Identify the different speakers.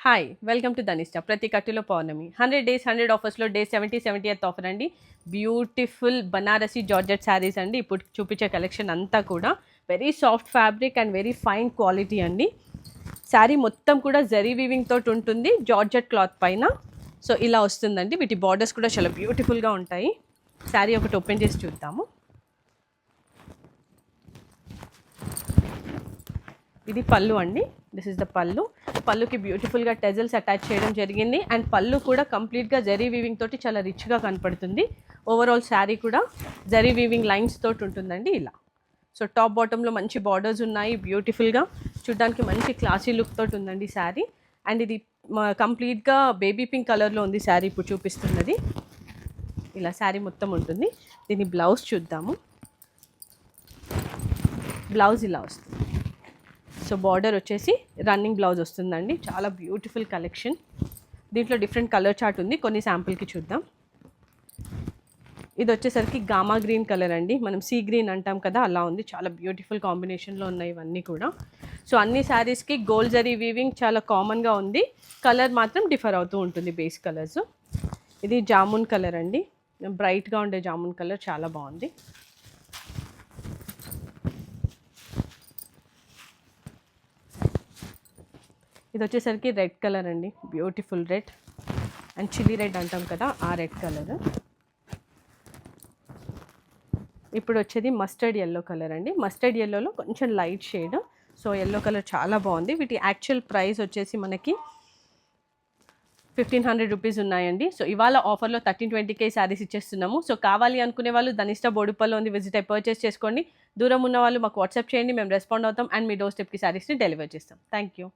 Speaker 1: Hi welcome to Dhanishta ప్రతి కట్టులో పౌర్ణమి 100 days 100 ఆఫర్స్లో day 70th offer అండి. Beautiful Banarasi georgette saris అండి. ఇప్పుడు చూపించే కలెక్షన్ అంతా కూడా very soft fabric and very fine quality అండి. శారీ మొత్తం కూడా జరీ వీవింగ్ తోటి ఉంటుంది జార్జెట్ క్లాత్ పైన. సో ఇలా వస్తుందండి. వీటి బార్డర్స్ కూడా చాలా బ్యూటిఫుల్గా ఉంటాయి. శారీ ఒకటి ఓపెన్ చేసి చూద్దాము. ఇది పళ్ళు అండి. దిస్ ఇస్ ద పళ్ళు. పళ్ళుకి బ్యూటిఫుల్గా టెజల్స్ అటాచ్ చేయడం జరిగింది. అండ్ పళ్ళు కూడా కంప్లీట్గా జరీ వీవింగ్ తోటి చాలా రిచ్గా కనపడుతుంది. ఓవరాల్ శారీ కూడా జరీ వీవింగ్ లైన్స్ తోటి ఉంటుందండి ఇలా. సో టాప్ బాటంలో మంచి బార్డర్స్ ఉన్నాయి. బ్యూటిఫుల్గా చూడడానికి మంచి క్లాసీ లుక్ తోటి ఉందండి శారీ. అండ్ ఇది కంప్లీట్గా బేబీ పింక్ కలర్లో ఉంది శారీ ఇప్పుడు చూపిస్తున్నది. ఇలా శారీ మొత్తం ఉంటుంది. దీని బ్లౌజ్ చూద్దాము. బ్లౌజ్ ఇలా వస్తుంది. సో బార్డర్ వచ్చేసి రన్నింగ్ బ్లౌజ్ వస్తుందండి. చాలా బ్యూటిఫుల్ కలెక్షన్. దీంట్లో డిఫరెంట్ కలర్ చార్ట్ ఉంది. కొన్ని శాంపుల్కి చూద్దాం. ఇది వచ్చేసరికి గామా గ్రీన్ కలర్ అండి. మనం సీ గ్రీన్ అంటాం కదా, అలా ఉంది. చాలా బ్యూటిఫుల్ కాంబినేషన్లో ఉన్నాయి ఇవన్నీ కూడా. సో అన్ని శారీస్కి గోల్డ్ జరీ వీవింగ్ చాలా కామన్గా ఉంది. కలర్ మాత్రం డిఫర్ అవుతూ ఉంటుంది బేస్ కలర్స్. ఇది జామున్ కలర్ అండి. బ్రైట్గా ఉండే జామున్ కలర్ చాలా బాగుంది. ఇది వచ్చేసరికి రెడ్ కలర్ అండి. Beautiful red and chilli red అంటాం కదా, ఆ రెడ్ కలర్. ఇప్పుడు వచ్చేది మస్టర్డ్ ఎల్లో కలర్ అండి. మస్టర్డ్ ఎల్లోలో కొంచెం light shade. So yellow colour చాలా బాగుంది. వీటి యాక్చువల్ ప్రైస్ వచ్చేసి మనకి 1500 రూపీస్ ఉన్నాయండి. సో ఇవాళ ఆఫర్లో 1320K శారీస్ ఇచ్చేస్తున్నాము. సో కావాలి అనుకునే వాళ్ళు ధనిష్ట బోడుపల్లో ఉంది, విజిట్ అయి పర్చేస్ చేసుకోండి. దూరం ఉన్న వాళ్ళు మాకు వాట్సాప్ చేయండి, మేము రెస్పాండ్ అవుతాం అండ్ మీ డోర్ స్టెప్కి శారీస్ని డెలివర్ చేస్తాం. Thank you.